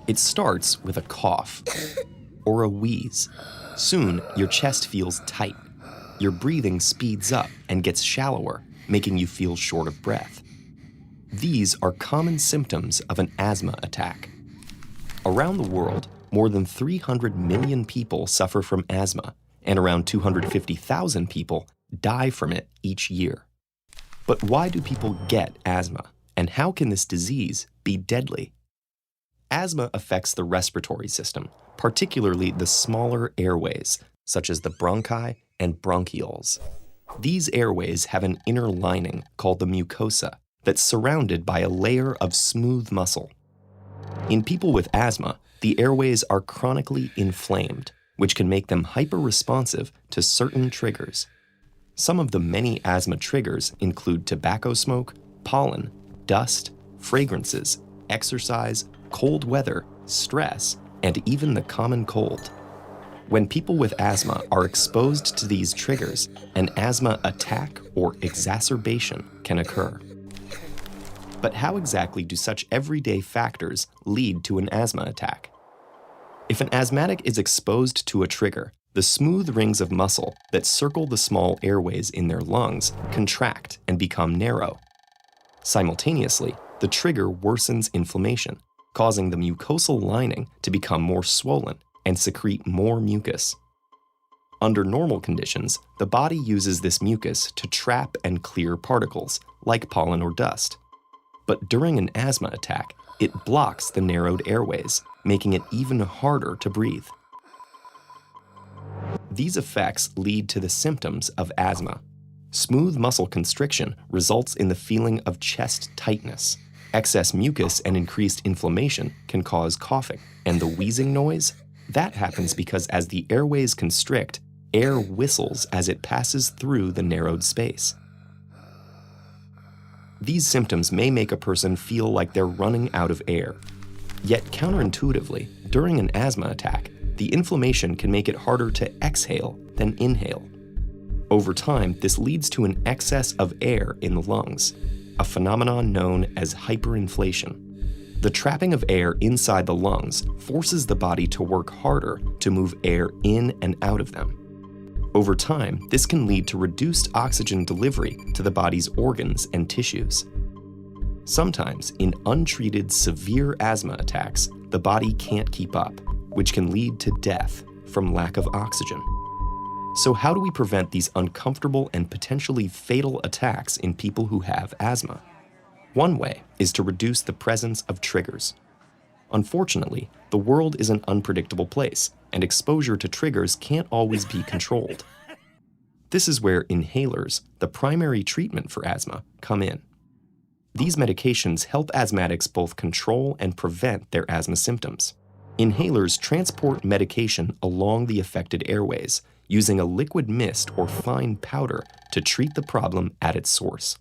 It starts with a cough or a wheeze. Soon, your chest feels tight. Your breathing speeds up and gets shallower, making you feel short of breath. These are common symptoms of an asthma attack. Around the world, more than 300 million people suffer from asthma, and around 250,000 people die from it each year. But why do people get asthma, and how can this disease be deadly? Asthma affects the respiratory system, particularly the smaller airways, such as the bronchi and bronchioles. These airways have an inner lining called the mucosa that's surrounded by a layer of smooth muscle. In people with asthma, the airways are chronically inflamed, which can make them hyperresponsive to certain triggers. Some of the many asthma triggers include tobacco smoke, pollen, dust, fragrances, exercise, cold weather, stress, and even the common cold. When people with asthma are exposed to these triggers, an asthma attack or exacerbation can occur. But how exactly do such everyday factors lead to an asthma attack? If an asthmatic is exposed to a trigger, the smooth rings of muscle that circle the small airways in their lungs contract and become narrow. Simultaneously, the trigger worsens inflammation, causing the mucosal lining to become more swollen and secrete more mucus. Under normal conditions, the body uses this mucus to trap and clear particles, like pollen or dust. But during an asthma attack, it blocks the narrowed airways, making it even harder to breathe. These effects lead to the symptoms of asthma. Smooth muscle constriction results in the feeling of chest tightness. Excess mucus and increased inflammation can cause coughing, and the wheezing noise? That happens because as the airways constrict, air whistles as it passes through the narrowed space. These symptoms may make a person feel like they're running out of air. Yet counterintuitively, during an asthma attack, the inflammation can make it harder to exhale than inhale. Over time, this leads to an excess of air in the lungs, a phenomenon known as hyperinflation. The trapping of air inside the lungs forces the body to work harder to move air in and out of them. Over time, this can lead to reduced oxygen delivery to the body's organs and tissues. Sometimes, in untreated severe asthma attacks, the body can't keep up, which can lead to death from lack of oxygen. So how do we prevent these uncomfortable and potentially fatal attacks in people who have asthma? One way is to reduce the presence of triggers. Unfortunately, the world is an unpredictable place, and exposure to triggers can't always be controlled. This is where inhalers, the primary treatment for asthma, come in. These medications help asthmatics both control and prevent their asthma symptoms. Inhalers transport medication along the affected airways, using a liquid mist or fine powder to treat the problem at its source.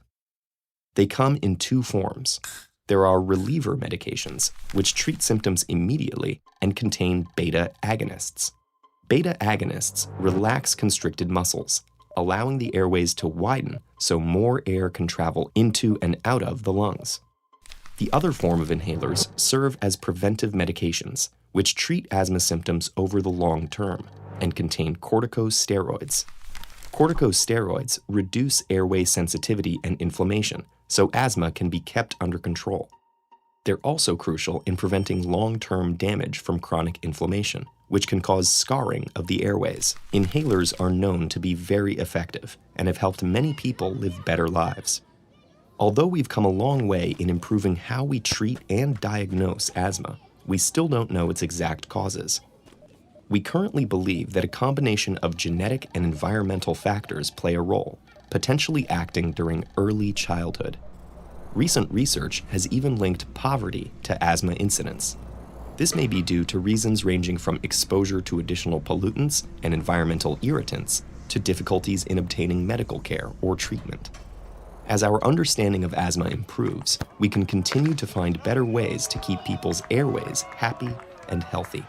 They come in two forms. There are reliever medications, which treat symptoms immediately and contain beta agonists. Beta agonists relax constricted muscles, allowing the airways to widen so more air can travel into and out of the lungs. The other form of inhalers serve as preventive medications, which treat asthma symptoms over the long term and contain corticosteroids. Corticosteroids reduce airway sensitivity and inflammation, so asthma can be kept under control. They're also crucial in preventing long-term damage from chronic inflammation, which can cause scarring of the airways. Inhalers are known to be very effective and have helped many people live better lives. Although we've come a long way in improving how we treat and diagnose asthma, we still don't know its exact causes. We currently believe that a combination of genetic and environmental factors play a role, potentially acting during early childhood. Recent research has even linked poverty to asthma incidence. This may be due to reasons ranging from exposure to additional pollutants and environmental irritants to difficulties in obtaining medical care or treatment. As our understanding of asthma improves, we can continue to find better ways to keep people's airways happy and healthy.